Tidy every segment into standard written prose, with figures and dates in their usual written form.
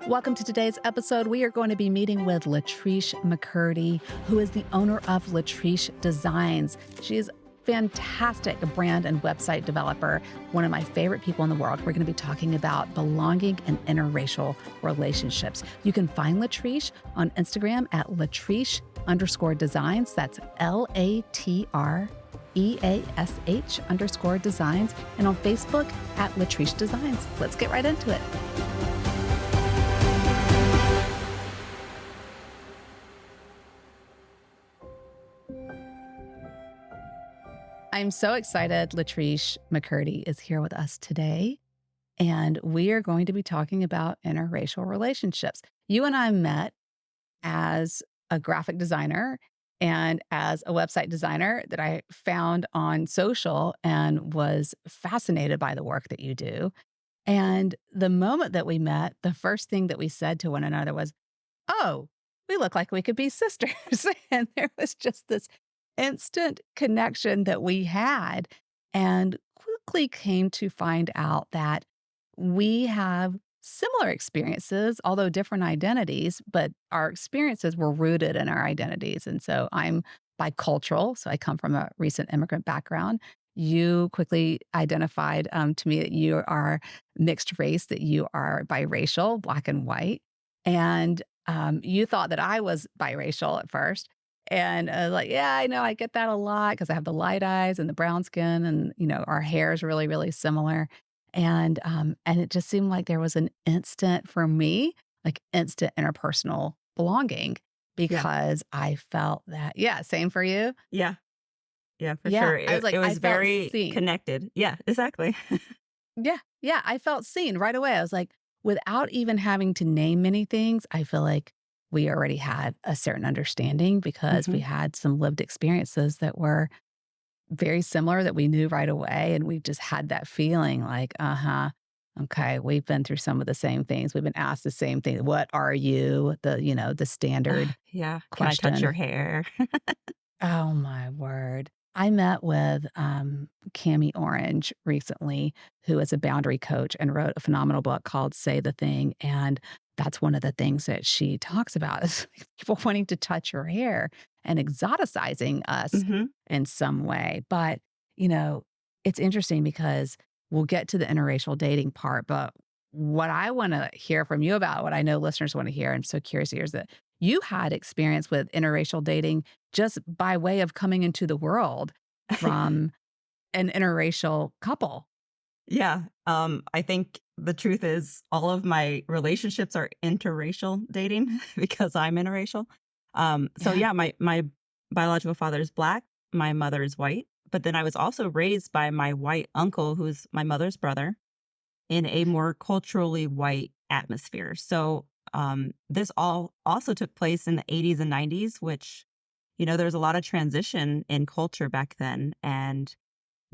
Welcome to today's episode. We are going to be meeting with Latreash McCurdy, who is the owner of Latreash Designs. She is fantastic brand and website developer, one of my favorite people in the world. We're going to be talking about belonging and interracial relationships. You can find Latreash on Instagram at Latreash_designs. That's LATREASH_designs. And on Facebook at Latreash Designs. Let's get right into it. I'm so excited Latreash McCurdy is here with us today, and we are going to be talking about interracial relationships. You and I met as a graphic designer and as a website designer that I found on social and was fascinated by the work that you do. And the moment that we met, the first thing that we said to one another was, "Oh, we look like we could be sisters." And there was just this instant connection that we had, and quickly came to find out that we have similar experiences, although different identities, but our experiences were rooted in our identities. And so I'm bicultural, so I come from a recent immigrant background. You quickly identified to me that you are mixed race, that you are biracial, black and white. And you thought that I was biracial at first. And like, yeah, I know I get that a lot because I have the light eyes and the brown skin, and our hair is really, really similar. And it just seemed like there was an instant for me, like instant interpersonal belonging Yeah. because I felt that. Yeah, same for you. Yeah. Yeah, for Yeah, sure. I was It like, I was felt very seen. connected. Yeah, exactly. Yeah, yeah, I felt seen right away. I was like, without even having to name many things, I feel like we already had a certain understanding because we Mhm. had some lived experiences that were very similar that we knew right away. And we just had that feeling like, okay, we've been through some of the same things. We've been asked the same thing. What are you? The standard Yeah. Can I touch your question. hair? Oh my word. I met with Cami Orange recently, who is a boundary coach and wrote a phenomenal book called Say the Thing. And that's one of the things that she talks about is people wanting to touch her hair and exoticizing us Mhm. in some way. But, you know, it's interesting because we'll get to the interracial dating part. But what I want to hear from you about, what I know listeners want to hear, I'm so curious to hear, is that you had experience with interracial dating just by way of coming into the world from an interracial couple. Yeah. I think the truth is all of my relationships are interracial dating because I'm interracial. So Yeah. yeah, my biological father is black, my mother is white, but then I was also raised by my white uncle, who's my mother's brother, in a more culturally white atmosphere. So this all also took place in the 80s and 90s, which, there was a lot of transition in culture back then. And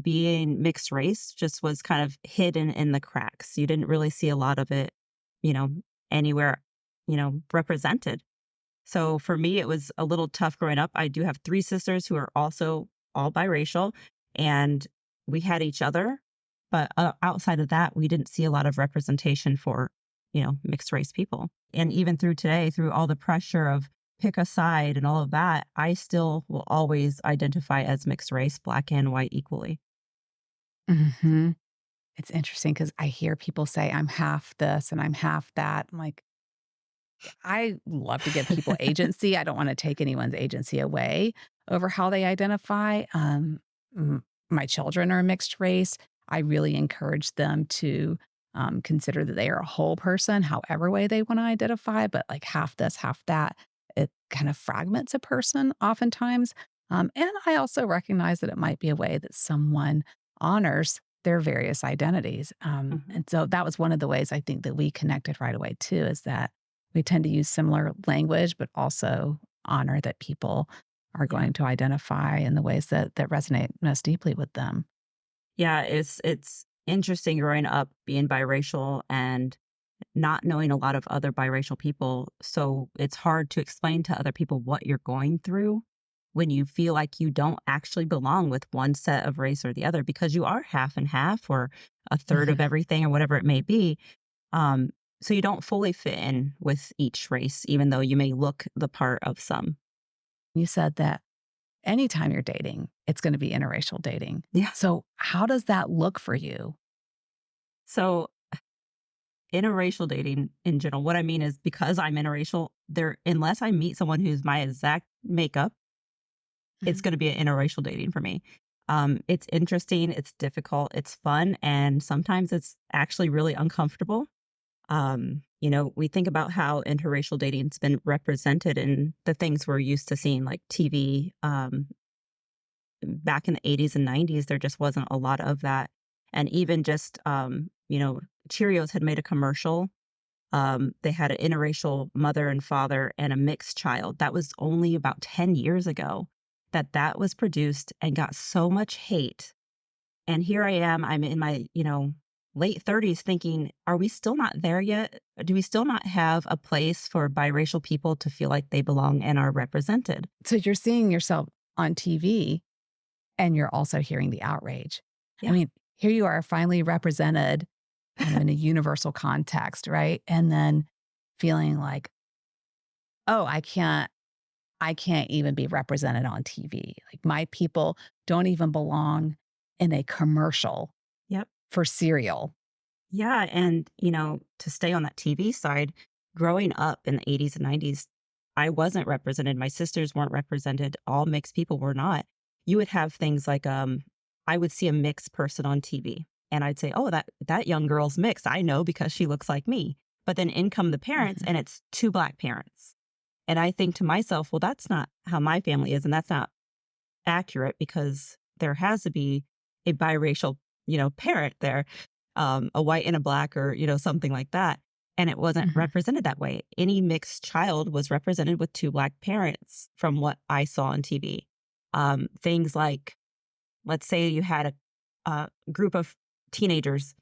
being mixed race just was kind of hidden in the cracks. You didn't really see a lot of it, you know, anywhere, represented. So for me, it was a little tough growing up. I do have three sisters who are also all biracial, and we had each other. But outside of that, we didn't see a lot of representation for, mixed race people. And even through today, through all the pressure of pick a side and all of that, I still will always identify as mixed race, black and white equally. Hmm. It's interesting because I hear people say, I'm half this and I'm half that. I'm like, I love to give people agency. I don't want to take anyone's agency away over how they identify. My children are mixed race. I really encourage them to consider that they are a whole person, however way they want to identify, but like half this, half that, it kind of fragments a person oftentimes. And I also recognize that it might be a way that someone honors their various identities. Mhm. And so that was one of the ways I think that we connected right away too, is that we tend to use similar language, but also honor that people are Yeah. going to identify in the ways that resonate most deeply with them. Yeah, it's interesting growing up being biracial and not knowing a lot of other biracial people. So it's hard to explain to other people what you're going through when you feel like you don't actually belong with one set of race or the other because you are half and half or a third of Mhm. everything or whatever it may be. Um, so you don't fully fit in with each race, even though you may look the part of some. You said that anytime you're dating, it's gonna be interracial dating. Yeah. So, how does that look for you? So interracial dating in general, what I mean is because I'm interracial, there unless I meet someone who's my exact makeup, it's Mhm, gonna be an interracial dating for me. It's interesting, it's difficult, it's fun, and sometimes it's actually really uncomfortable. We think about how interracial dating's been represented in the things we're used to seeing, like TV. Back in the 80s and 90s, there just wasn't a lot of that. And even just, Cheerios had made a commercial. They had an interracial mother and father and a mixed child. That was only about 10 years ago that was produced and got so much hate. And here I am, I'm in my, late 30s thinking, are we still not there yet? Do we still not have a place for biracial people to feel like they belong and are represented? so you're seeing yourself on TV and you're also hearing the outrage. I Yeah. mean, here you are finally represented kind of in a universal context, right? And then feeling like, "Oh, I can't even be represented on TV. Like, my people don't even belong in a commercial Yep. for cereal." Yeah, and, to stay on that TV side, growing up in the 80s and 90s, I wasn't represented, my sisters weren't represented, all mixed people were not. You would have things like, I would see a mixed person on TV, and I'd say, "Oh, that young girl's mixed, I know because she looks like me." But then in come the parents, Mhm, and it's 2 Black parents, and I think to myself, "Well, that's not how my family is, and that's not accurate because there has to be a biracial, parent there, a white and a black or, something like that. And it wasn't mhm, represented that way. Any mixed child was represented with 2 Black parents from what I saw on TV. Things like, let's say you had a group of teenagers,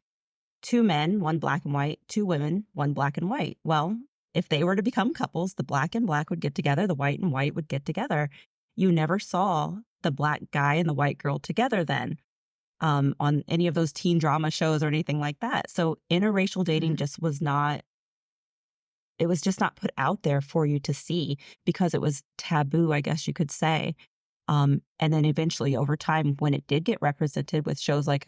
2 men, 1 black and white, 2 women, 1 black and white. Well, if they were to become couples, the black and black would get together, the white and white would get together. You never saw the black guy and the white girl together then, on any of those teen drama shows or anything like that. So interracial dating mhm. just was not it was just not put out there for you to see because it was taboo, I guess you could say. And then eventually over time, when it did get represented with shows like,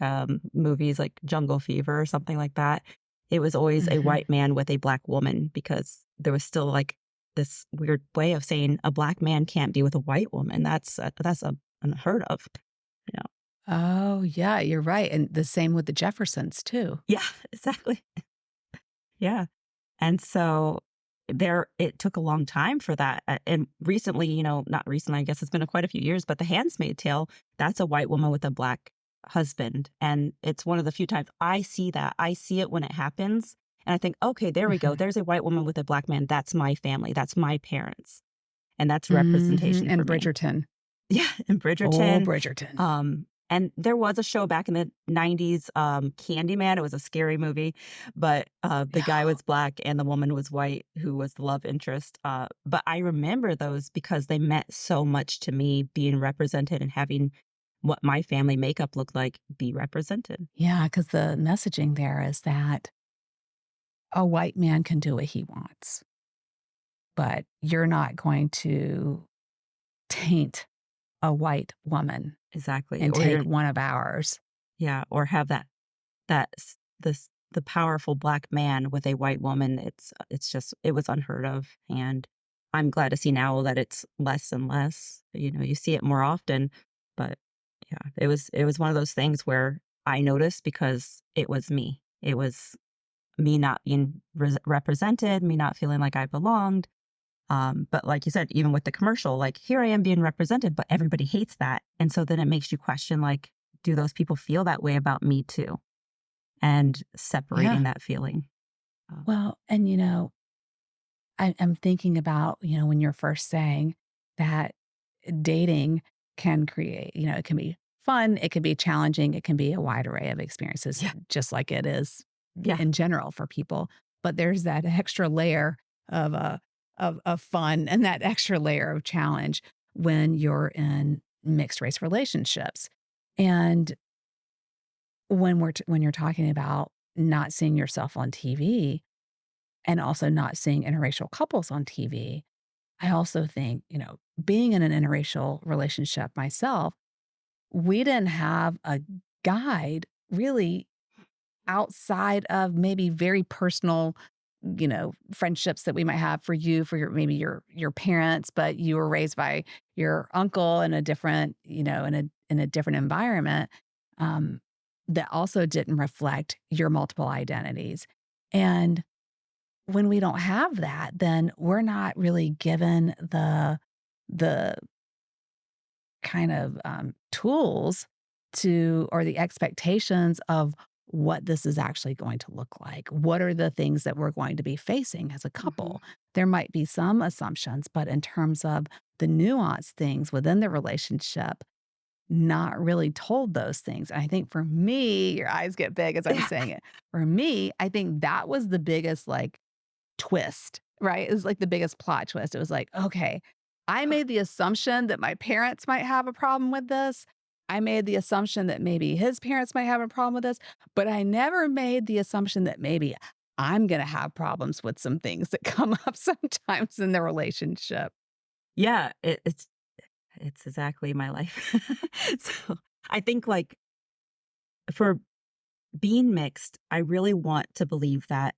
movies like Jungle Fever or something like that, it was always a Mhm. white man with a black woman because there was still like this weird way of saying a black man can't be with a white woman. That's unheard of, you know? Oh, yeah, you're right, and the same with the Jeffersons too. Yeah, exactly. Yeah. And so it took a long time for that. And recently, not recently, I guess it's been quite a few years, but The Handmaid's Tale, that's a white woman with a black husband. And it's one of the few times I see that. I see it when it happens. And I think, okay, there we go. Mhm. There's a white woman with a black man. That's my family. That's my parents. And that's Mhm, representation for and me. Bridgerton. Yeah, and Oh, Bridgerton, Bridgerton. and there was a show back in the '90s, Candyman, it was a scary movie, but, the guy Yeah. was black and the woman was white who was the love interest, but I remember those because they meant so much to me being represented and having what my family makeup looked like be represented. Yeah, because the messaging there is that a white man can do what he wants, but you're not going to taint a white woman Exactly, and or take you're one of ours. yeah, or have the powerful black man with a white woman, it's just it was unheard of, and I'm glad to see now that it's less and less, you see it more often, but yeah, it was one of those things where I noticed because it was me. It was me not being represented, me not feeling like I belonged, but like you said, even with the commercial, like, here I am being represented, but everybody hates that, and so then it makes you question, like, do those people feel that way about me too? And Yeah. separating that feeling. Um, Well, and, I'm thinking about, when you're first saying that dating can create, it can be fun, it can be challenging, it can be a wide array of experiences, yeah, just like it is yeah, in general for people. But there's that extra layer of of fun and that extra layer of challenge when you're in mixed race relationships. And when you're talking about not seeing yourself on TV, and also not seeing interracial couples on TV, I also think, being in an interracial relationship myself, we didn't have a guide really outside of maybe very personal, friendships that we might have for you, for your parents, but you were raised by your uncle in a different, in a different environment, um, that also didn't reflect your multiple identities. And when we don't have that, then we're not really given the kind of, tools to or the expectations of what this is actually going to look like. What are the things that we're going to be facing as a Mhm. couple? There might be some assumptions, but in terms of the nuanced things within the relationship, not really told those things. And I think for me, your eyes get big as I'm Yeah. saying it. For me, I think that was the biggest, like, twist, right? It was like the biggest plot twist. It was like, okay, I made the assumption that my parents might have a problem with this. I made the assumption that maybe his parents might have a problem with this, but I never made the assumption that maybe I'm going to have problems with some things that come up sometimes in the relationship. Yeah, it's exactly my life. So, I think, like, for being mixed, I really want to believe that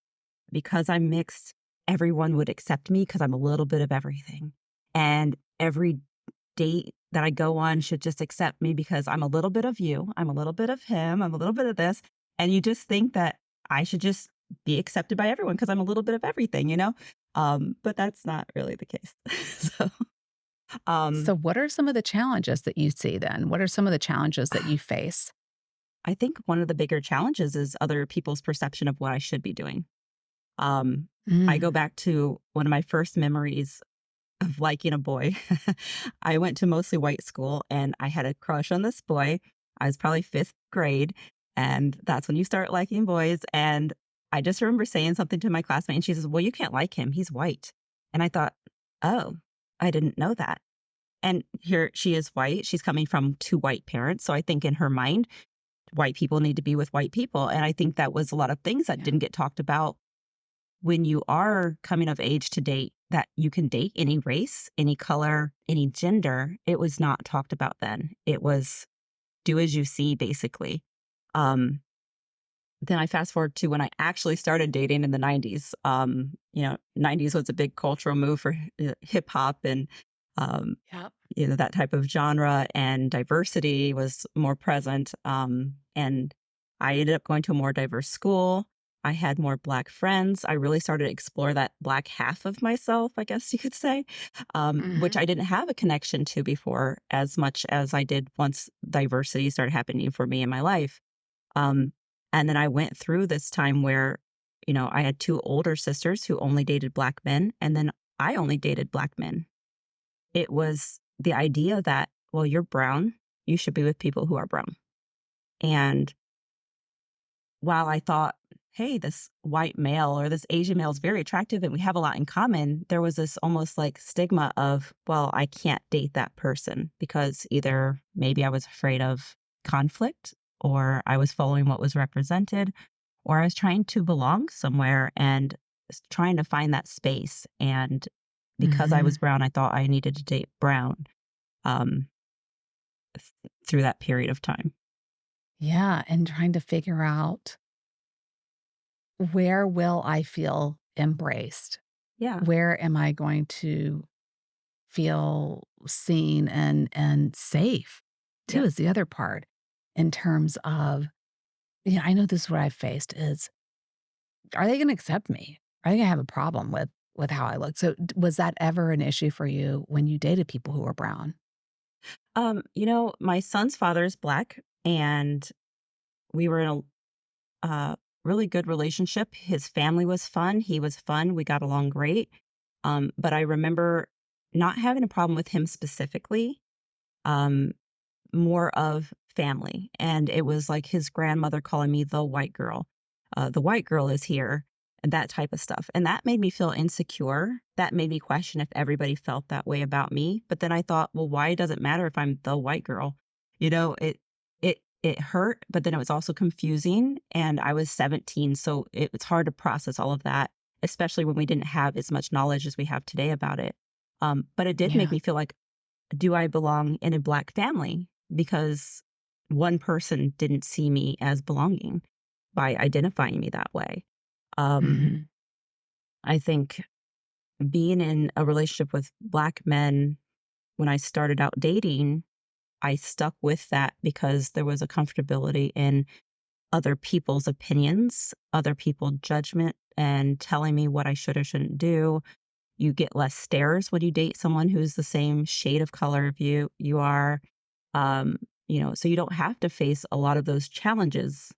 because I'm mixed, everyone would accept me because 'cause I'm a little bit of everything, and every date that I go on should just accept me because I'm a little bit of you, I'm a little bit of him, I'm a little bit of this, and you just think that I should just be accepted by everyone because 'cause I'm a little bit of everything, you know? But that's not really the case. So, So, um, what are some of the challenges that you see then? What are some of the challenges that you face? I think one of the bigger challenges is other people's perception of what I should be doing. Um, I go Mm, back to one of my first memories of liking a boy. I went to mostly white school, and I had a crush on this boy. I was probably 5th grade, and that's when you start liking boys, and I just remember saying something to my classmate, and she says, "Well, you can't like him, he's white." And I thought, "Oh, I didn't know that." And here she is white, she's coming from 2 white parents, so I think in her mind, white people need to be with white people, and I think that was a lot of things that yeah. didn't get talked about when you are coming of age to date, that you can date any race, any color, any gender. It was not talked about then. It was do as you see, basically. Um, then I fast forward to when I actually started dating in the 90s. 90s was a big cultural move for hip hop and um, Yep. that type of genre, and diversity was more present. And I ended up going to a more diverse school. I had more Black friends. I really started to explore that Black half of myself, I guess you could say, which Mhm. I didn't have a connection to before as much as I did once diversity started happening for me in my life. Um, and then I went through this time where, I had 2 older sisters who only dated Black men, and then I only dated Black men. It was the idea that, well, you're brown, you should be with people who are brown. And while I thought, hey, this white male or this Asian male is very attractive and we have a lot in common, there was this almost like stigma of, well, I can't date that person because either maybe I was afraid of conflict or I was following what was represented or I was trying to belong somewhere and trying to find that space. And because I was Mhm. brown, I thought I needed to date brown. Um, through that period of time. Yeah, and trying to figure out, where will I feel embraced? Yeah, Where am I going to feel seen and safe too yep. is the other part in terms of, I know this is what I've faced is, are they gonna accept me? Are they gonna have a problem with how I look? So, was that ever an issue for you when you dated people who were brown? My son's father is Black, and we were in a really good relationship. His family was fun, he was fun, we got along great, but I remember not having a problem with him specifically, um, more of family, and it was like his grandmother calling me the white girl. "The white girl is here," and that type of stuff, and that made me feel insecure. That made me question if everybody felt that way about me, but then I thought, "Well, why does it matter if I'm the white girl?" It hurt, but then it was also confusing, and I was 17, so it's hard to process all of that, especially when we didn't have as much knowledge as we have today about it. But it did make Yeah. me feel like, do I belong in a Black family? Because one person didn't see me as belonging by identifying me that way. Um, Mhm. I think being in a relationship with Black men when I started out dating, I stuck with that because there was a comfortability in other people's opinions, other people's judgment, and telling me what I should or shouldn't do. You get less stares when you date someone who's the same shade of color of you are. Um, so you don't have to face a lot of those challenges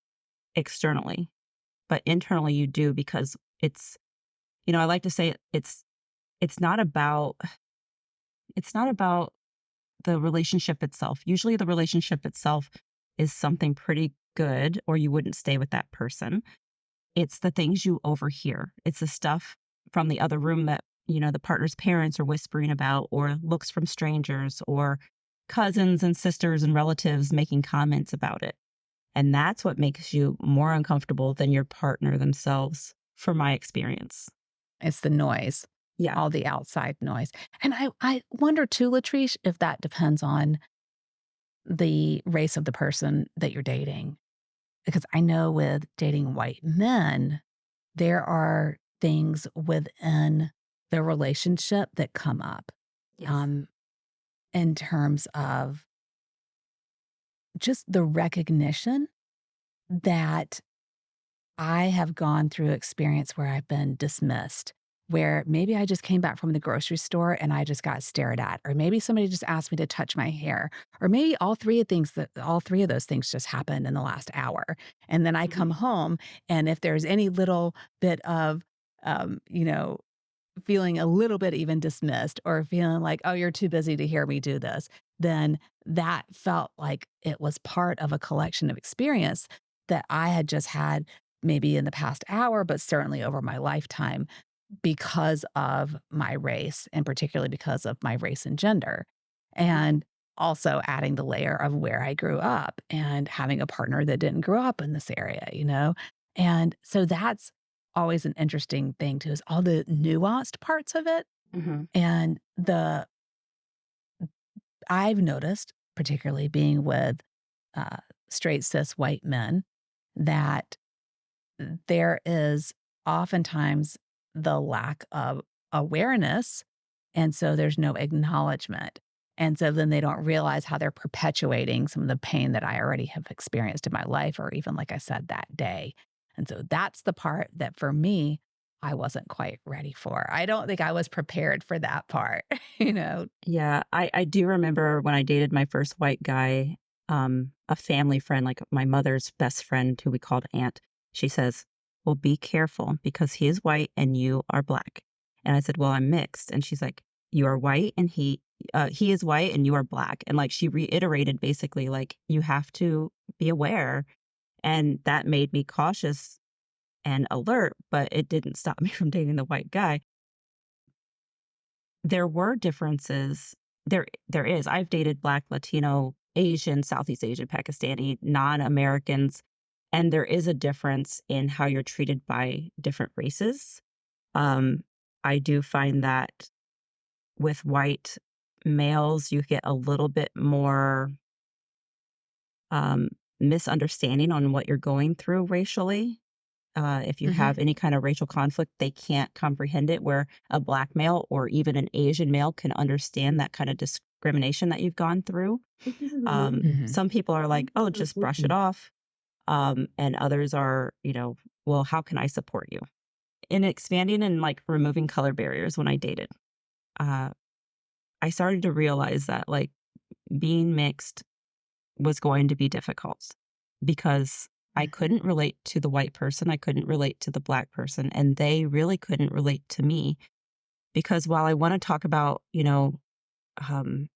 externally, but internally you do because I like to say it's not about it's not about the relationship itself. Usually the relationship itself is something pretty good or you wouldn't stay with that person. It's the things you overhear. It's the stuff from the other room that, the partner's parents are whispering about, or looks from strangers, or cousins and sisters and relatives making comments about it. And that's what makes you more uncomfortable than your partner themselves, from my experience. It's the noise, Yeah. all the outside noise. And I wonder too, Latrice, if that depends on the race of the person that you're dating. Because I know with dating white men, there are things within the relationship that come up, Yes. um, in terms of just the recognition that I have gone through experience where I've been dismissed, where maybe I just came back from the grocery store and I just got stared at, or maybe somebody just asked me to touch my hair, or maybe all three of those things just happened in the last hour. And then I come Mhm. home, and if there's any little bit of, um, you know, feeling a little bit even dismissed or feeling like, oh, you're too busy to hear me do this, then that felt like it was part of a collection of experience that I had just had maybe in the past hour, but certainly over my lifetime because of my race, and particularly because of my race and gender. Mhm. And also adding the layer of where I grew up and having a partner that didn't grow up in this area. And so that's always an interesting thing too, is all the nuanced parts of it. Mhm. And I've noticed, particularly being with uh, straight cis white men, that there is oftentimes the lack of awareness, and so there's no acknowledgement. And so then they don't realize how they're perpetuating some of the pain that I already have experienced in my life, or even, like I said, that day. And so that's the part that for me, I wasn't quite ready for. I don't think I was prepared for that part, you know? Yeah, I do remember when I dated my first white guy, a family friend, like my mother's best friend, who we called Aunt, she says, "Well, be careful because he is white and you are Black." And I said, "Well, I'm mixed." And she's like, "You are white and he is white and you are Black." And like she reiterated basically, like, you have to be aware. And that made me cautious and alert, but it didn't stop me from dating the white guy. There were differences. There is. I've dated Black, Latino, Asian, Southeast Asian, Pakistani, non-Americans, and there is a difference in how you're treated by different races. Um, I do find that with white males, you get a little bit more, um, misunderstanding on what you're going through racially. If you Mhm. have any kind of racial conflict, they can't comprehend it, where a Black male or even an Asian male can understand that kind of discrimination that you've gone through. Mhm. Some people are like, "Oh, just brush it off." And others are, "Well, how can I support you?" In expanding and like removing color barriers when I dated, uh, I started to realize that like being mixed was going to be difficult because I Mhm. couldn't relate to the white person, I couldn't relate to the Black person, and they really couldn't relate to me because while I wanna talk about, um,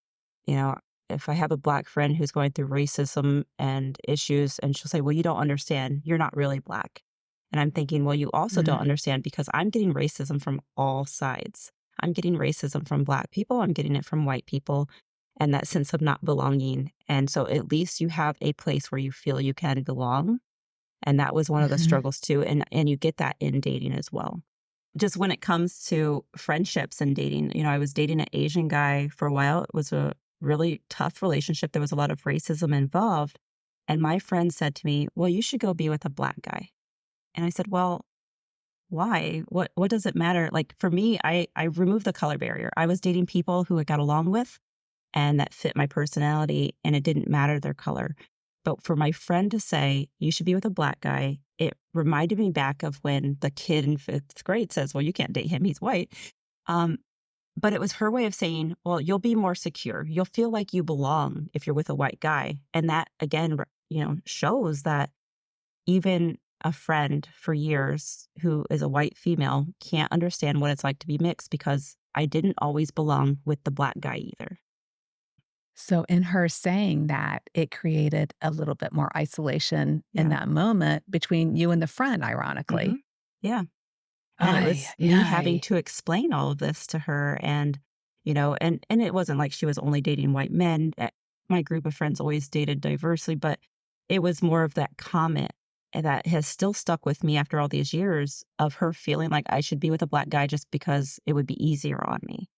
you know, if I have a Black friend who's going through racism and issues, and she'll say, "Well, you don't understand. You're not really Black." And I'm thinking, "Well, you also don't Mhm. understand because I'm getting racism from all sides. I'm getting racism from Black people, I'm getting it from white people, and that sense of not belonging. And so at least you have a place where you feel you can belong." And that was one of the Mhm. struggles too, and you get that in dating as well. just when it comes to friendships and dating, I was dating an Asian guy for a while. It was a really tough relationship. There was a lot of racism involved. And my friend said to me, "Well, you should go be with a black guy." And I said, "Well, why? What does it matter?" Like for me, I removed the color barrier. I was dating people who I got along with and that fit my personality, and it didn't matter their color. But for my friend to say, "You should be with a black guy," it reminded me back of when the kid in 5th grade says, "Well, you can't date him, he's white." Um, but it was her way of saying, "Well, you'll be more secure. You'll feel like you belong if you're with a white guy." And that again, shows that even a friend for years who is a white female can't understand what it's like to be mixed because I didn't always belong with the black guy either. So, in her saying that, it created a little bit more isolation in Yeah. that moment between you and the friend, ironically. Mhm. Yeah. And it Ay, was me having ay. to explain all of this to her and, and it wasn't like she was only dating white men. My group of friends always dated diversely, but it was more of that comment that has still stuck with me after all these years of her feeling like I should be with a black guy just because it would be easier on me.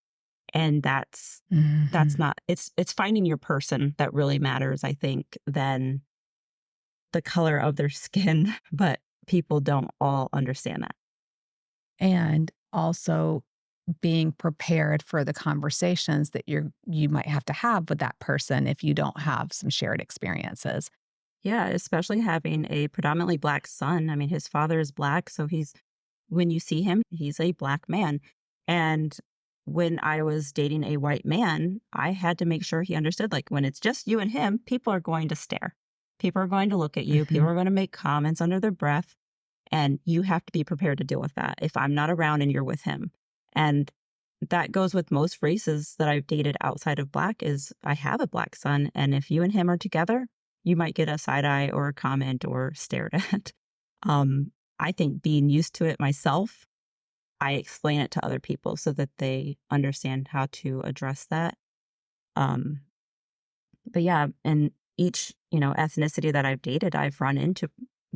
And that's Mhm. not it's finding your person that really matters, I think, than the color of their skin, but people don't all understand that. And also being prepared for the conversations that you might have to have with that person if you don't have some shared experiences. Yeah, especially having a predominantly black son. I mean, his father is black, so when you see him, he's a black man. And when I was dating a white man, I had to make sure he understood, like, when it's just you and him, people are going to stare. People are going to look at you. People Mhm. are going to make comments under their breath. And you have to be prepared to deal with that if I'm not around and you're with him. And that goes with most races that I've dated outside of black is I have a black son, and if you and him are together, you might get a side eye or a comment or stared at. Um, I think being used to it myself, I explain it to other people so that they understand how to address that. Um, but yeah, and each, ethnicity that I've dated, I've run into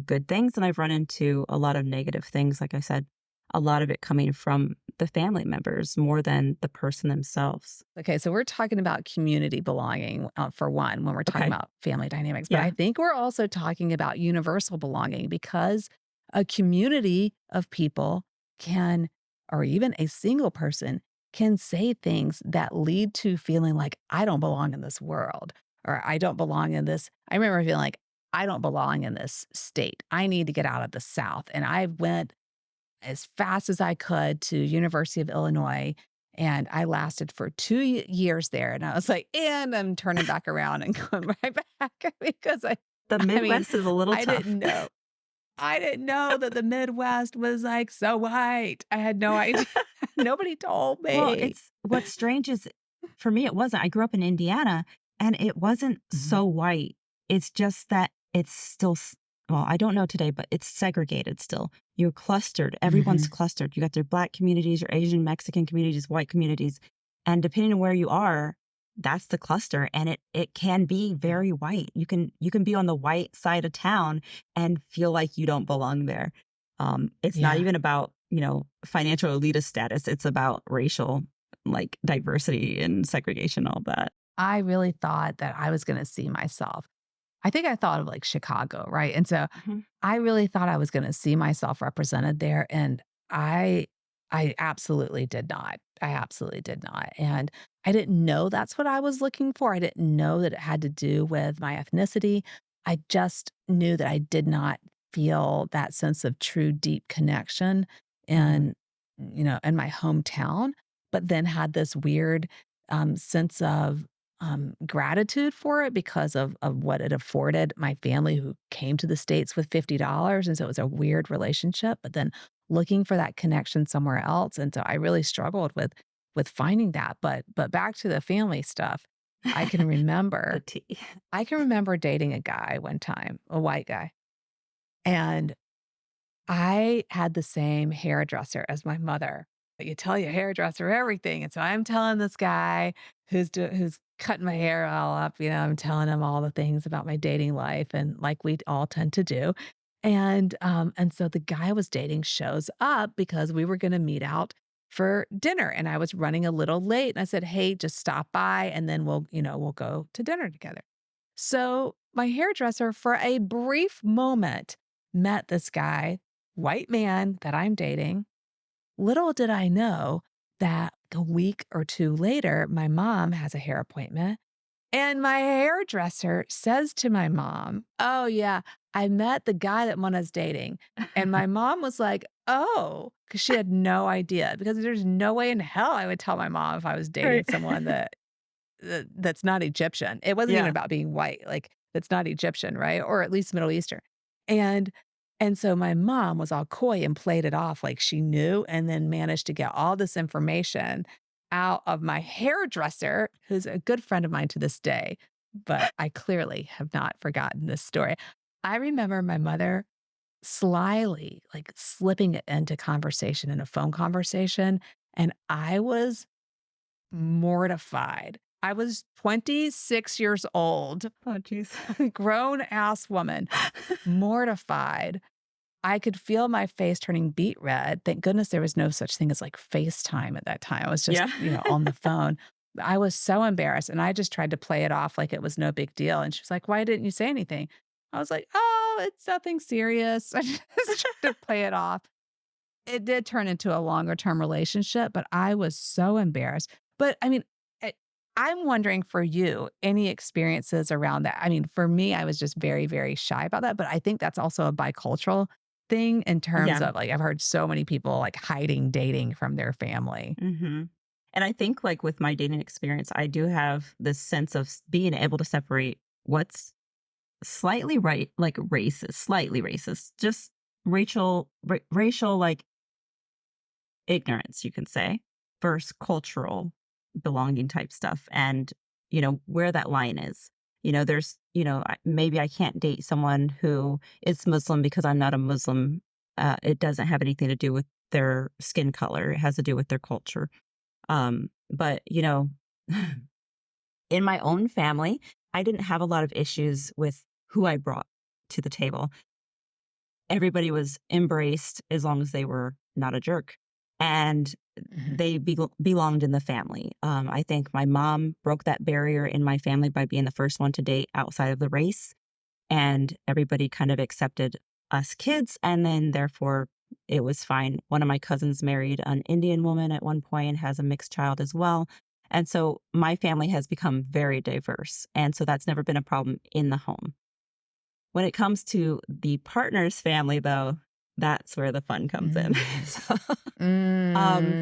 good things and I've run into a lot of negative things. Like I said, a lot of it coming from the family members more than the person themselves. Okay, so we're talking about community belonging, for one, when we're talking Okay. about family dynamics, but I Yeah. think we're also talking about universal belonging because a community of people can, or even a single person, can say things that lead to feeling like, I don't belong in this world, or I don't belong in this. I remember feeling like, I don't belong in this state. I need to get out of the South. And I went as fast as I could to University of Illinois, and I lasted for 2 years there, and I was like, "And I'm turning back around and going right back," because The I mean, Midwest is a little I tough. didn't know. I didn't know that the Midwest was, like, so white. I had no idea. Nobody told Well, me. it's what's strange is for me, it wasn't. I grew up in Indiana and it wasn't Mhm, so white. It's just that it's still, well, I don't know today, but it's segregated still. You're clustered. Everyone's mhm. clustered. You got your black communities, your Asian, Mexican communities, white communities. And depending on where you are, that's the cluster. And it can be Yeah, very white. You can be on the white side of town and feel like you don't belong there. It's not yeah. even about, financial elitist status. It's about racial, like, diversity and segregation, all that. I really thought that I was gonna see myself. I think I thought of, like, Chicago, right? And so Mhm. I really thought I was gonna see myself represented there, and I I absolutely did not. I absolutely did not, and I didn't know that's what I was looking for. I didn't know that it had to do with my ethnicity. I just knew that I did not feel that sense of true deep connection Mhm. in, in my hometown, but then had this weird, sense of gratitude for it because of what it afforded my family who came to the States with $50, and so it was a weird relationship, but then looking for that connection somewhere else, and so I really struggled with finding that, but back to the family stuff, I can The remember tea. I can remember dating a guy one time, a white guy, and I had the same hairdresser as my mother. But you tell your hairdresser everything, and so I'm telling this guy who's cutting my hair all up, I'm telling him all the things about my dating life and like we all tend to do. And so the guy I was dating shows up because we were gonna meet out for dinner, and I was running a little late, and I said, "Hey, just stop by, and then we'll go to dinner together." So, my hairdresser, for a brief moment, met this guy, white man that I'm dating. Little did I know that a week or 2 later, my mom has a hair appointment, and my hairdresser says to my mom, "Oh, yeah, I met the guy that Mona's dating." And my mom was like, "Oh," because she had no idea, because there's no way in hell I would tell my mom if I was dating Right. someone that's not Egyptian. It wasn't even Yeah. about being white, like, that's not Egyptian, right? Or at least Middle Eastern. And and so my mom was all coy and played it off like she knew, and then managed to get all this information out of my hairdresser, who's a good friend of mine to this day, but I clearly have not forgotten this story. I remember my mother slyly, like, slipping it into conversation in a phone conversation, and I was mortified. I was 26 years old, Oh, jeez. grown ass woman, mortified. I could feel my face turning beet red. Thank goodness there was no such thing as like FaceTime at that time. I was just, Yeah. on the phone. I was so embarrassed, and I just tried to play it off like it was no big deal. And she was like, "Why didn't you say anything?" I was like, "Oh, it's nothing serious." I just tried to play it off. It did turn into a longer term relationship, but I was so embarrassed. But I mean, eh, I'm wondering for you, any experiences around that? I mean, for me, I was just very, very shy about that, but I think that's also a bicultural thing in terms Yeah. of like, I've heard so many people like hiding dating from their family. Mhm. And I think, like, with my dating experience, I do have this sense of being able to separate what's slightly right, like slightly racist, just racial, like, ignorance, you can say, versus cultural belonging type stuff, and, where that line is. Maybe I can't date someone who is Muslim because I'm not a Muslim. It doesn't have anything to do with their skin color. It has to do with their culture. But, in my own family, I didn't have a lot of issues with who I brought to the table. Everybody was embraced as long as they were not a jerk, and Mhm, they belonged in the family. I think my mom broke that barrier in my family by being the first one to date outside of the race, and everybody kind of accepted us kids, and then therefore it was fine. One of my cousins married an Indian woman at one point, has a mixed child as well. And so my family has become very diverse. And so that's never been a problem in the home. When it comes to the partner's family, though, that's where the fun comes in. mhm. So, um,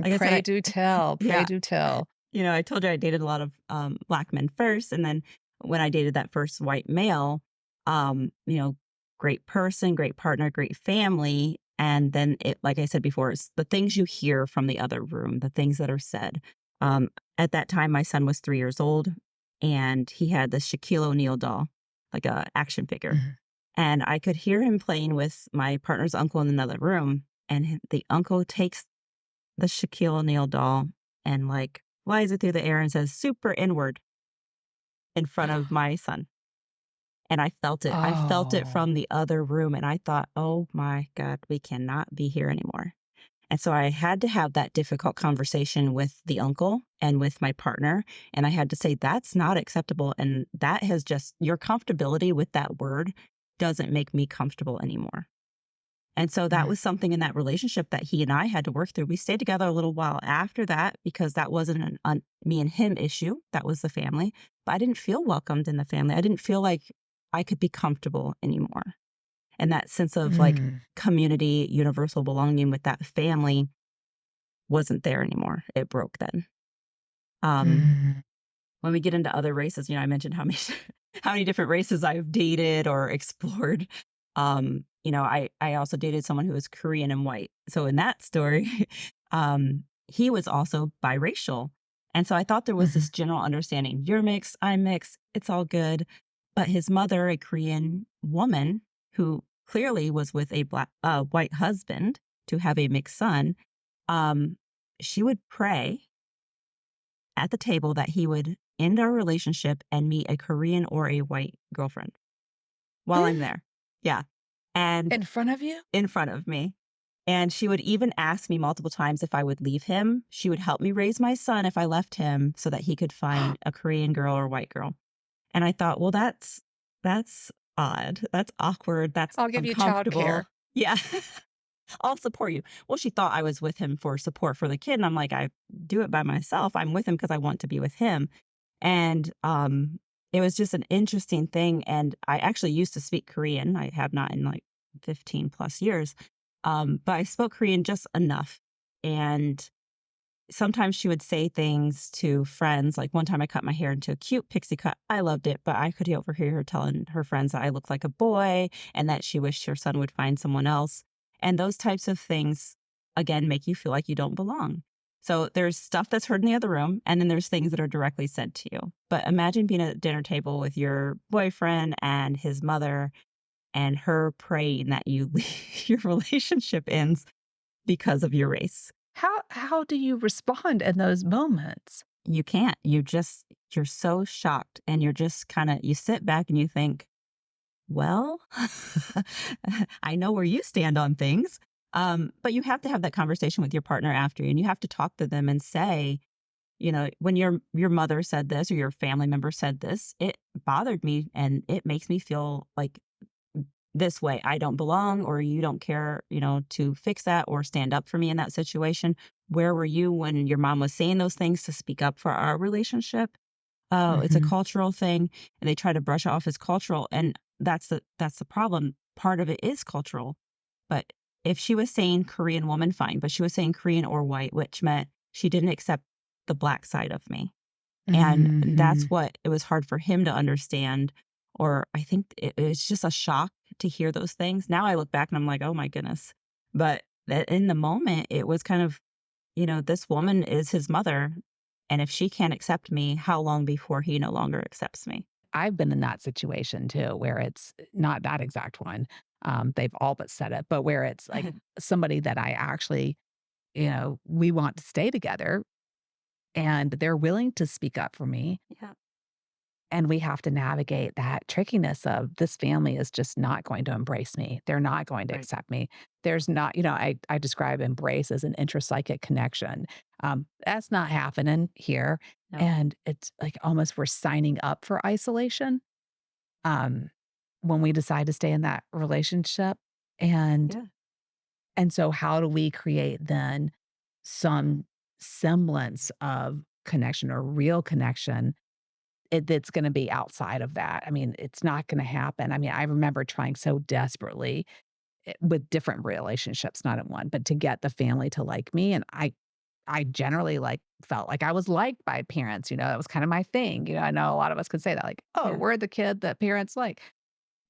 like I said, Pray do tell, pray yeah, do tell. I told you I dated a lot of black men first. And then when I dated that first white male, um, you know, great person, great partner, great family. And then like I said before, it's the things you hear from the other room, the things that are said. Um, at that time, my son was 3 years old, and he had the Shaquille O'Neal doll, like a action figure. Mhm. And I could hear him playing with my partner's uncle in another room. And the uncle takes the Shaquille O'Neal doll and, like, flies it through the air and says, "Super N-word," in front of my son. And I felt it. I felt it Oh. from the other room, and I thought, "Oh my god, we cannot be here anymore." And so I had to have that difficult conversation with the uncle and with my partner, and I had to say, "That's not acceptable, and that has just your comfortability with that word doesn't make me comfortable anymore." And so that Mm, was something in that relationship that he and I had to work through. We stayed together a little while after that because that wasn't me and him issue. That was the family. But I didn't feel welcomed in the family. I didn't feel like I could be comfortable anymore. And that sense of like mm, community, universal belonging with that family wasn't there anymore. It broke then. Um, mm. when we get into other races, I mentioned how many how many different races I've dated or explored. I also dated someone who was Korean and white. So in that story, he was also biracial. And so I thought there was this Mhm, general understanding. You're mixed, I'm mixed, it's all good. But his mother, a Korean woman who clearly was with a white husband to have a mixed son, um, she would pray at the table that he would end our relationship and meet a Korean or a white girlfriend while I'm mm. there. Yeah. and In front of you? in front of me. And she would even ask me multiple times if I would leave him. She would help me raise my son if I left him so that he could find a Korean girl or white girl. And I thought, well, that's odd. That's awkward. That's I'll give you uncomfortable. childcare. Yeah. I'll support you. Well, she thought I was with him for support for the kid. And I'm like, I do it by myself. I'm with him because I want to be with him. And it was just an interesting thing. And I actually used to speak Korean. I have not in like 15 plus years. But I spoke Korean just enough. And sometimes she would say things to friends. Like one time I cut my hair into a cute pixie cut. I loved it, but I could overhear her telling her friends that I looked like a boy and that she wished her son would find someone else. And those types of things, again, make you feel like you don't belong. So there's stuff that's heard in the other room, and then there's things that are directly said to you. But imagine being at a dinner table with your boyfriend and his mother and her praying that you your relationship ends because of your race. How do you respond in those moments? You can't. You're so shocked and you're just kinda you sit back and you think, "Well, I know where you stand on things." But you have to have that conversation with your partner after, and you have to talk to them and say, "When your mother said this or your family member said this, it bothered me and it makes me feel like this way. I don't belong or you don't care, to fix that or stand up for me in that situation. Where were you when your mom was saying those things to speak up for our relationship?" Oh, it's a Mhm. cultural thing, and they try to brush it off as cultural, and that's the problem. Part of it is cultural, but if she was saying Korean woman, fine, but she was saying Korean or white, which meant she didn't accept the black side of me. And that's Mhm. what it was hard for him to understand, or I think it's just a shock to hear those things. Now I look back and I'm like, "Oh my goodness." But that in the moment, it was kind of, this woman is his mother, and if she can't accept me, how long before he no longer accepts me? I've been in that situation too, where it's not that exact one. They've all but said it, but where it's like somebody that I actually, we want to stay together and they're willing to speak up for me. Yeah, And we have to navigate that trickiness of this family is just not going to embrace me. They're not going to right. accept me. There's not, I describe embrace as an intrapsychic connection. That's not happening here. No. And it's like almost we're signing up for isolation um, when we decide to stay in that relationship. And Yeah, so how do we create then some semblance of connection or real connection that's gonna be outside of that? I mean, it's not gonna happen. I mean, I remember trying so desperately with different relationships, not in one, but to get the family to like me, and I generally, felt like I was liked by parents, that was kinda my thing, I know a lot of us could say that, like, "Oh, yeah, we're the kid that parents like."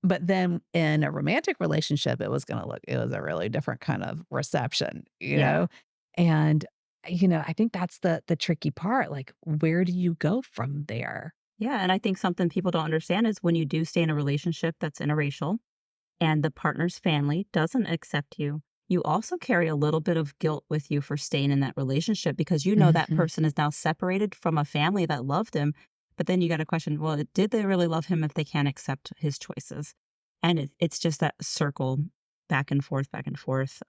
But then in a romantic relationship, it was a really different kind of reception, yeah. And, I think that's the tricky part, like, where do you go from there? Yeah, and I think something people don't understand is when you do stay in a relationship that's interracial and the partner's family doesn't accept you, you also carry a little bit of guilt with you for staying in that relationship because you know that Mhm. person is now separated from a family that loved him. But then you got to question, well, did they really love him if they can't accept his choices? And it's just that circle back and forth, back and forth.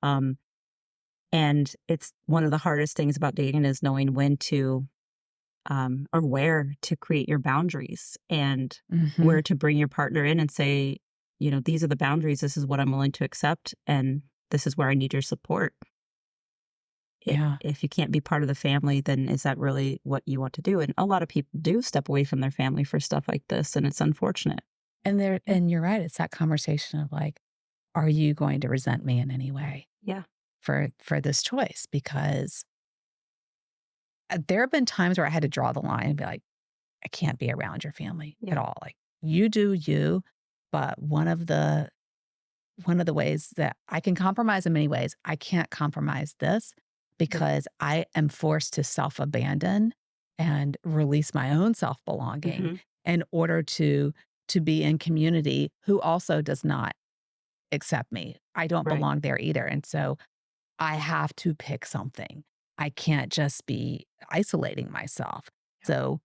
And it's one of the hardest things about dating is knowing when to or where to create your boundaries and where Mhm. to bring your partner in and say, these are the boundaries. This is what I'm willing to accept. And this is where I need your support. Yeah. If you can't be part of the family, then is that really what you want to do? And a lot of people do step away from their family for stuff like this. And it's unfortunate. Yeah. And you're right, it's that conversation of, like, are you going to resent me in any way Yeah. for this choice? Because, there have been times where I had to draw the line and be like, "I can't be around your family at Yeah. all, like, you do you, but one of the ways that I can compromise in many ways, I can't compromise this Right. because I am forced to self-abandon and release my own self-belonging Hmm. in order to be in community who also does not accept me. I don't Right. belong there either, and so I have to pick something. I can't just be isolating myself. Yeah. So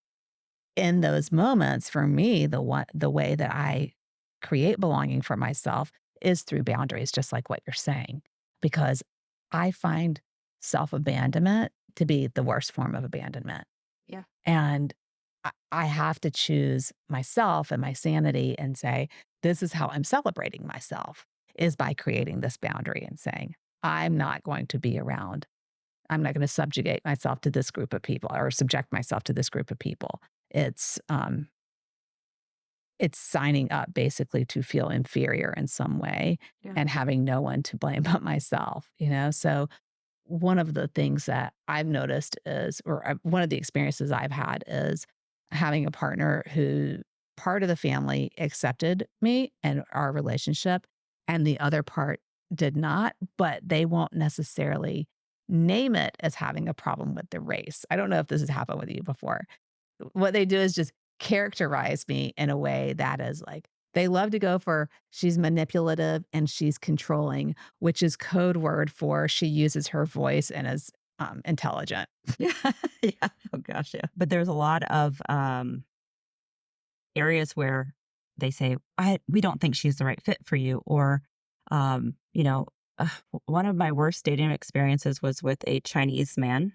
in those moments, for me, the way that I create belonging for myself is through boundaries, just like what you're saying, because I find self abandonment to be the worst form of abandonment. Yeah. And I have to choose myself and my sanity and say, this is how I'm celebrating myself is by creating this boundary and saying, I'm not going to be around. I'm not going to subjugate myself to this group of people or subject myself to this group of people. It's um, it's signing up basically to feel inferior in some way Yeah. and having no one to blame but myself, you know? So one of the things that I've noticed is, one of the experiences I've had is having a partner who part of the family accepted me and our relationship, and the other part did not, but they won't necessarily name it as having a problem with the race. I don't know if this has happened with you before. What they do is just characterize me in a way that is like, they love to go for she's manipulative and she's controlling, which is code word for she uses her voice and is intelligent. Yeah. Yeah. Oh gosh, yeah. But there's a lot of areas where they say, we don't think she's the right fit for you. Or, you know, one of my worst dating experiences was with a Chinese man.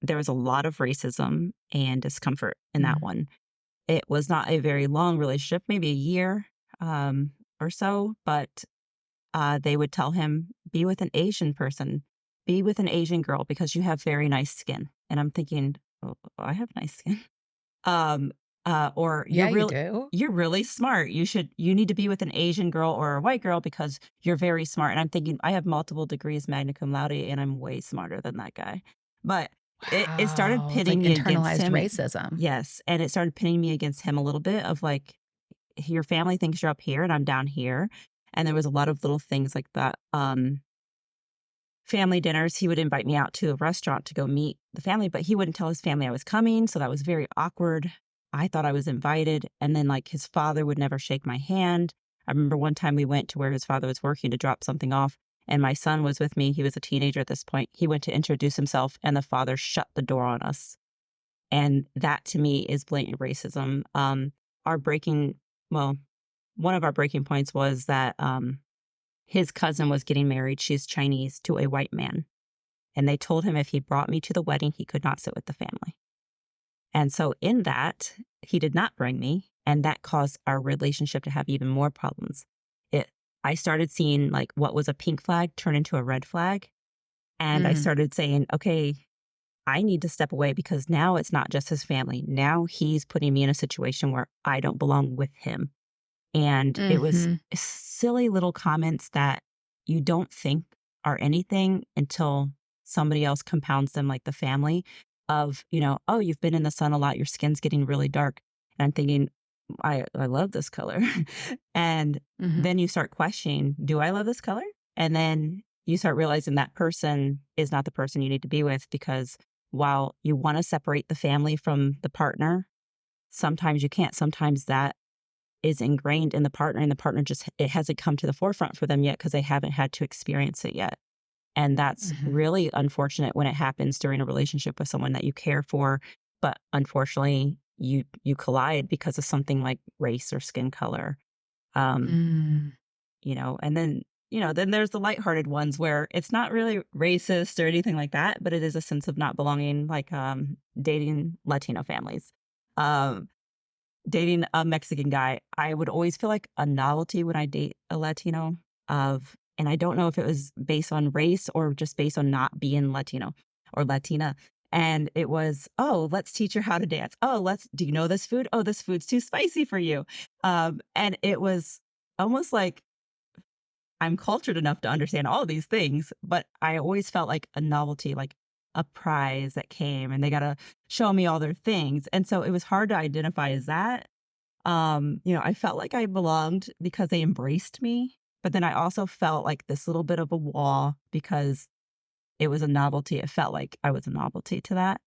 There was a lot of racism and discomfort in that Mm, one. It was not a very long relationship, maybe a year or so, but they would tell him, be with an Asian person, be with an Asian girl because you have very nice skin. And I'm thinking, oh, I have nice skin. Um, or yeah, you do. you're really smart. You need to be with an Asian girl or a white girl because you're very smart. And I'm thinking, I have multiple degrees magna cum laude and I'm way smarter than that guy. But it started Wow. It's like pitting me against internalized him. racism. Yes. And it started pitting me against him a little bit of like, your family thinks you're up here and I'm down here. And there was a lot of little things like that. Family dinners, he would invite me out to a restaurant to go meet the family, but he wouldn't tell his family I was coming, so that was very awkward. I thought I was invited, and then, like, his father would never shake my hand. I remember one time we went to where his father was working to drop something off, and my son was with me. He was a teenager at this point. He went to introduce himself, and the father shut the door on us, and that to me is blatant racism. Our breaking well, one of our breaking points was that, his cousin was getting married, she's Chinese, to a white man, and they told him if he brought me to the wedding, he could not sit with the family. And so in that, he did not bring me, and that caused our relationship to have even more problems. It I started seeing, like, what was a pink flag turn into a red flag, and I Mm, started saying, "Okay, I need to step away because now it's not just his family. Now he's putting me in a situation where I don't belong with him." And it was mhm, silly little comments that you don't think are anything until somebody else compounds them, like the family of, "Oh, you've been in the sun a lot, your skin's getting really dark." And I'm thinking, I love this color." And mhm, then you start questioning, "Do I love this color?" And then you start realizing that person is not the person you need to be with because while you wanna separate the family from the partner, sometimes you can't. Sometimes that is ingrained in the partner, and the partner just it hasn't come to the forefront for them yet because they haven't had to experience it yet. And that's mhm, really unfortunate when it happens during a relationship with someone that you care for, but unfortunately, you collide because of something like race or skin color. Um, mm. and then there's the lighthearted ones where it's not really racist or anything like that, but it is a sense of not belonging, like, dating Latino families. Um Dating a Mexican guy, I would always feel like a novelty when I date a Latino and I don't know if it was based on race or just based on not being Latino or Latina. And it was, "Oh, let's teach her how to dance. Oh, do you know this food? Oh, this food's too spicy for you." And it was almost like I'm cultured enough to understand all these things, but I always felt like a novelty, like a prize that came and they got to show me all their things. And so it was hard to identify as that. I felt like I belonged because they embraced me, but then I also felt like this little bit of a wall because it was a novelty. It felt like I was a novelty to that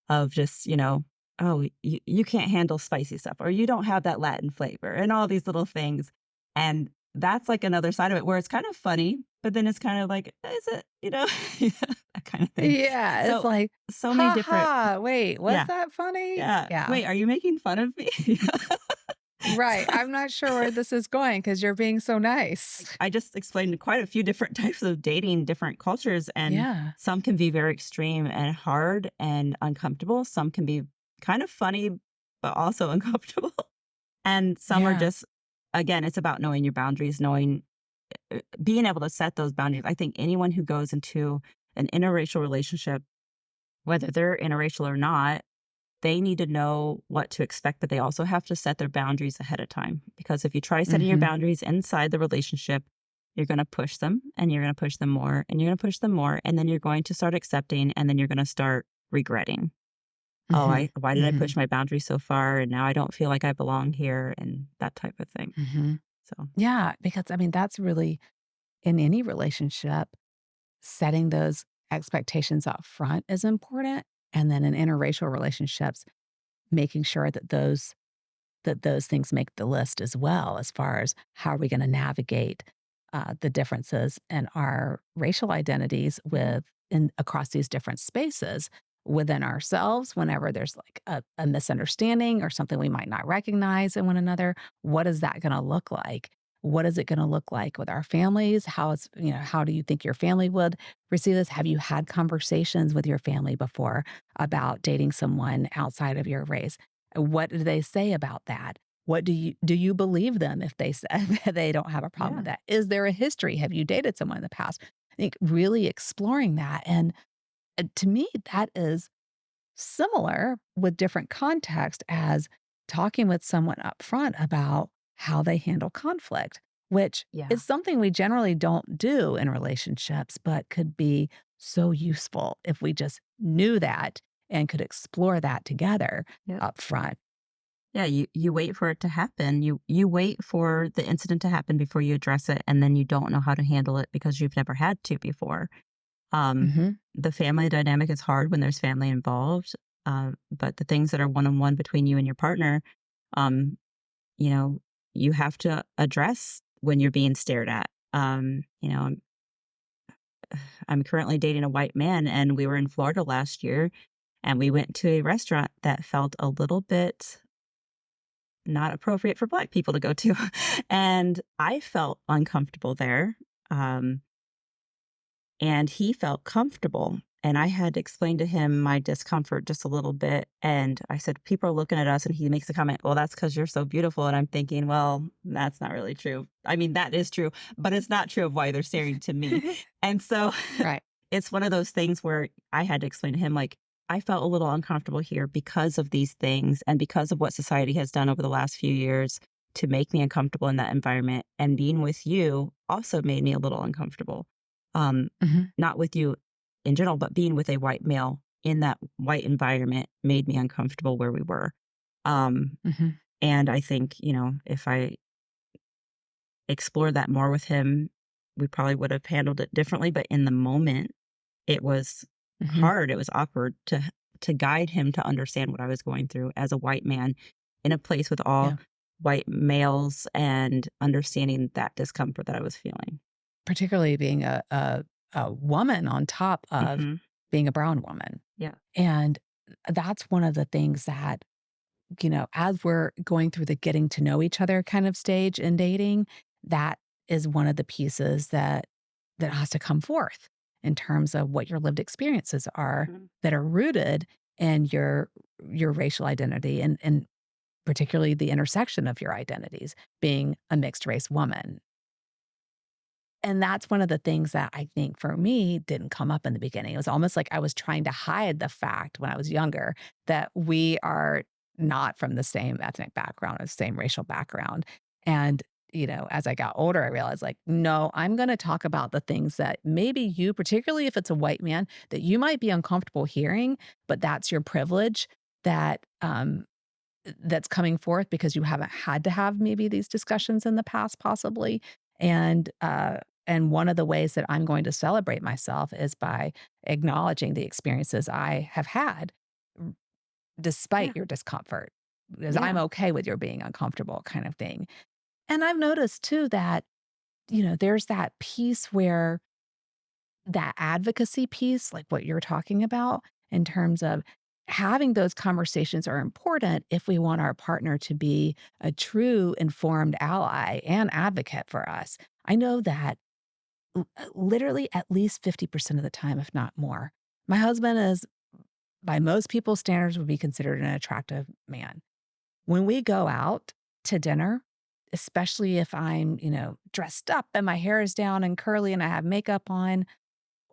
of just, oh, you can't handle spicy stuff or you don't have that Latin flavor and all these little things. And that's like another side of it where it's kind of funny, but then it's kind of like, is it, that kind of thing. Yeah, it's So, like, so many "Ha different, ha, wait, was yeah, that funny?" yeah. Yeah. Wait, are you making fun of me? Right. I'm not sure where this is going because you're being so I nice. I just explained quite a few different types of dating, different cultures, and Yeah. some can be very extreme and hard and uncomfortable. Some can be kind of funny, but also uncomfortable. And some are Yeah. just, again, it's about knowing your boundaries, knowing, being able to set those boundaries. I think anyone who goes into an interracial relationship, whether they're interracial or not, they need to know what to expect, but they also have to set their boundaries ahead of time. Because if you try setting your Mhm. boundaries inside the relationship, you're going to push them and you're going to push them more and you're going to push them more. And then you're going to start accepting and then you're going to start regretting. Oh, Mhm. why did I Mhm. push my boundaries so far? And now I don't feel like I belong here and that type of thing. Mhm. So, Yeah, because I mean, that's really in any relationship, setting those expectations up front is important. And then in interracial relationships, making sure that those things make the list as well, as far as how are we going to navigate the differences in our racial identities mhm. with in across these different spaces within ourselves whenever there's like a misunderstanding or something we might not recognize in one another. What is that going to look like? What is it going to look like with our families? How do you think your family would receive this? Have you had conversations with your family before about dating someone outside of your race? What do they say about that? What do you believe them if they said that they don't have a problem with Yeah. that? Is there a history? Have you dated someone in the past? I think really exploring that, and to me, that is similar with different context as talking with someone up front about how they handle conflict, which Yeah. is something we generally don't do in relationships, but could be so useful if we just knew that and could explore that together Yep. up front. Yeah, you wait for it to happen. You wait for the incident to happen before you address it, and then you don't know how to handle it because you've never had to before. Um, Mhm. the family dynamic is hard when there's family involved, but the things that are one-on-one between you and your partner, um, you know, you have to address when you're being stared at. I'm currently dating a white man, and we were in Florida last year, and we went to a restaurant that felt a little bit not appropriate for Black people to go to, and I felt uncomfortable there, um, and he felt comfortable, and I had to explain to him my discomfort just a little bit, and I said, "People are looking at us," and he makes a comment, "Well, that's because 'cause you're so beautiful," and I'm thinking, "Well, that's not really true." I mean, that is true, but it's not true of why they're staring to me, and so Right. it's one of those things where I had to explain to him, like, I felt a little uncomfortable here because of these things and because of what society has done over the last few years to make me uncomfortable in that environment. And being with you also made me a little uncomfortable. Mhm. Not with you in general, but being with a white male in that white environment made me uncomfortable where we were. Um, Mhm. and I think, if I explored that more with him, we probably would have handled it differently. But in the moment, it was Mhm. hard, it was awkward to guide him to understand what I was going through as a white man in a place with all Yeah. white males and understanding that discomfort that I was feeling. Particularly being a woman on top of Mhm. being a brown woman. Yeah. And that's one of the things that, as we're going through the getting to know each other kind of stage in dating, that is one of the pieces that has to come forth in terms of what your lived experiences are Mhm. that are rooted in your racial identity and particularly the intersection of your identities, being a mixed race woman. And that's one of the things that I think for me didn't come up in the beginning. It was almost like I was trying to hide the fact when I was younger that we are not from the same ethnic background or the same racial background. And, as I got older, I realized like, no, I'm going to talk about the things that maybe you, particularly if it's a white man, that you might be uncomfortable hearing, but that's your privilege that that's coming forth because you haven't had to have maybe these discussions in the past possibly. And one of the ways that I'm going to celebrate myself is by acknowledging the experiences I have had r- Yeah. despite your discomfort, because I'm Yeah. okay with your being uncomfortable kind of thing. And I've noticed too that, there's that piece where that advocacy piece, like what you're talking about in terms of having those conversations are important if we want our partner to be a true informed ally and advocate for us. I know that literally at least 50% of the time, if not more, my husband is, by most people's standards, would be considered an attractive man. When we go out to dinner, especially if I'm, dressed up and my hair is down and curly and I have makeup on,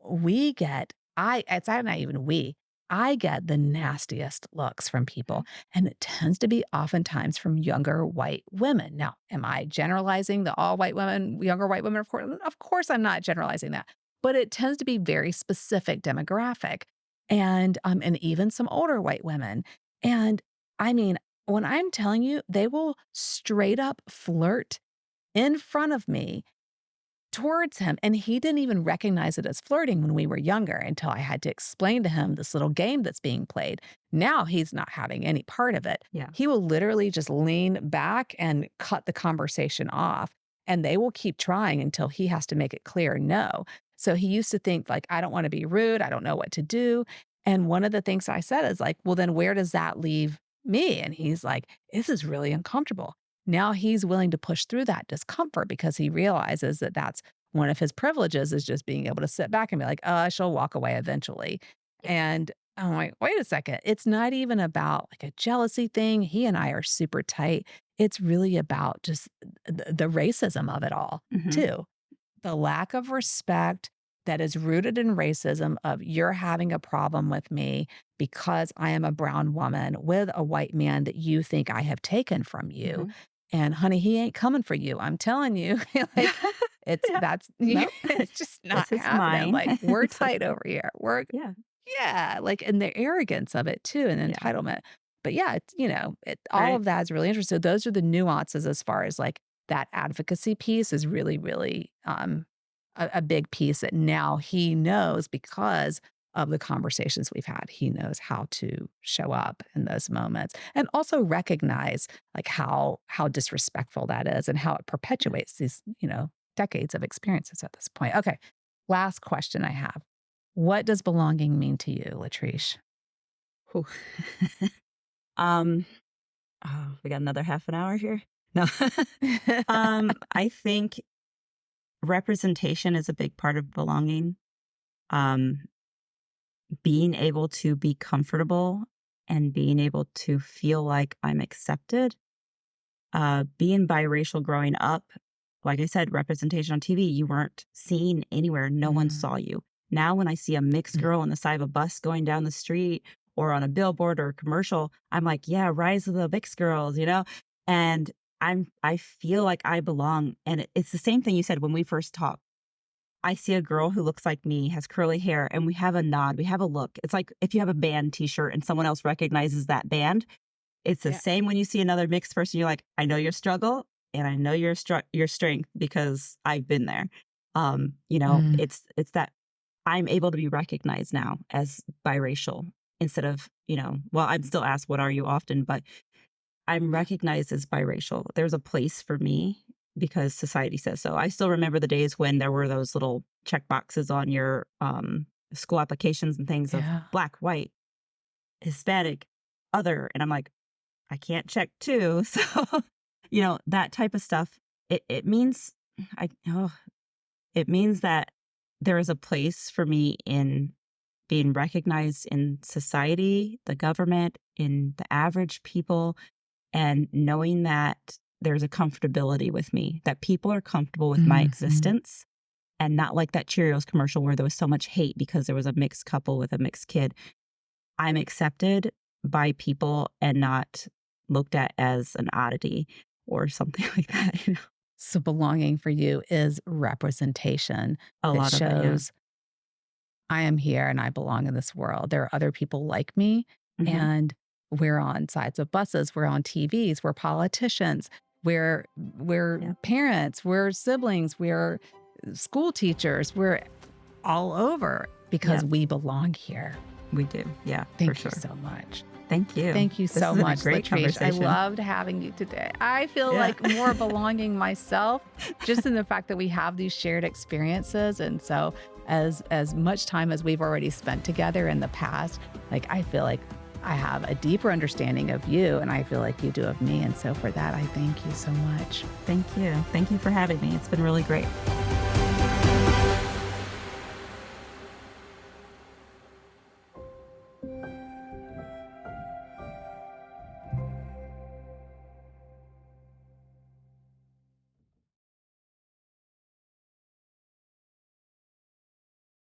we get it's not even we, I get the nastiest looks from Okay. people, and it tends to be oftentimes from younger white women. Now, am I generalizing the all white women, younger white women? Of course I'm not generalizing that, but it tends to be very specific demographic, and even some older white women. And I mean, when I'm telling you, they will straight up flirt in front of me towards him, and he didn't even recognize it as flirting when we were younger until I had to explain to him this little game that's being played. Now he's not having any part of it. Yeah. He will literally just lean back and cut the conversation off, and they will keep trying until he has to make it clear no. So he used to think like, I don't want to be rude, I don't know what to do. And one of the things I said is like, well, then where does that leave me? And he's like, this is really uncomfortable. Now he's willing to push through that discomfort because he realizes that that's one of his privileges, is just being able to sit back and be like, she'll walk away eventually. Yeah. And I'm like, wait a second. It's not even about like a jealousy thing. He and I are super tight. It's really about just the racism of it all, Hmm. too. The lack of respect that is rooted in racism of you're having a problem with me because I am a brown woman with a white man that you think I have taken from you. Hmm. And honey, he ain't coming for you. I'm telling you, like it's Yeah. that's No, it's just not this is happening. mine. Like we're tight over here. We're Yeah. yeah, like and the arrogance of it too and Yeah. entitlement. But yeah, all Right. of that is really interesting. So those are the nuances as far as like that advocacy piece is really, really a big piece that now he knows because of the conversations we've had. He knows how to show up in those moments and also recognize like how disrespectful that is and how it Yeah. perpetuates these, decades of experiences at this point. Okay. Last question I have. What does belonging mean to you, Latrice? Whew. um, oh, we got another half an hour here. No. I think representation is a big part of belonging. Um, being able to be comfortable and being able to feel like I'm accepted. Being biracial growing up, like I said, representation on TV, you weren't seen anywhere. No one Mm, saw you. Now, when I see a mixed mm, girl on the side of a bus going down the street or on a billboard or a commercial, I'm like, yeah, rise of the mixed girls. And I feel like I belong. And it's the same thing you said when we first talked. I see a girl who looks like me, has curly hair, and we have a nod, we have a look. It's like if you have a band t-shirt and someone else recognizes that band, it's the yeah. same when you see another mixed person, you're like, "I know your struggle, and I know your strength because I've been there." Mm, It's that I'm able to be recognized now as biracial instead of, well, I'm still asked, "What are you?" often, but I'm yeah. recognized as biracial. There's a place for me because society says so. I still remember the days when there were those little check boxes on your, school applications and things of Yeah. black, white, Hispanic, other, and I'm like, I can't check 2. So, that type of stuff, it means I oh, it means that there is a place for me in being recognized in society, the government, in the average people, and knowing that there's a comfortability with me, that people are comfortable with my Mhm. existence and not like that Cheerios commercial where there was so much hate because there was a mixed couple with a mixed kid. I'm accepted by people and not looked at as an oddity or something like that. So belonging for you is representation A that lot of it, yeah. shows I am here and I belong in this world. There are other people like me, Mhm. and we're on sides of buses, we're on TVs, we're politicians, we're Yep, parents, we're siblings, we're school teachers, we're all over because yep, we belong here. we do. Yeah, for Thank you sure. so much. Thank you. Thank you This so has been a much, great Latrice. I conversation. loved having you today. I feel Yeah. like more belonging myself just in the fact that we have these shared experiences. And so as much time as we've already spent together in the past, like I feel like I have a deeper understanding of you, and I feel like you do of me. And so for that, I thank you so much. Thank you. Thank you for having me. It's been really great.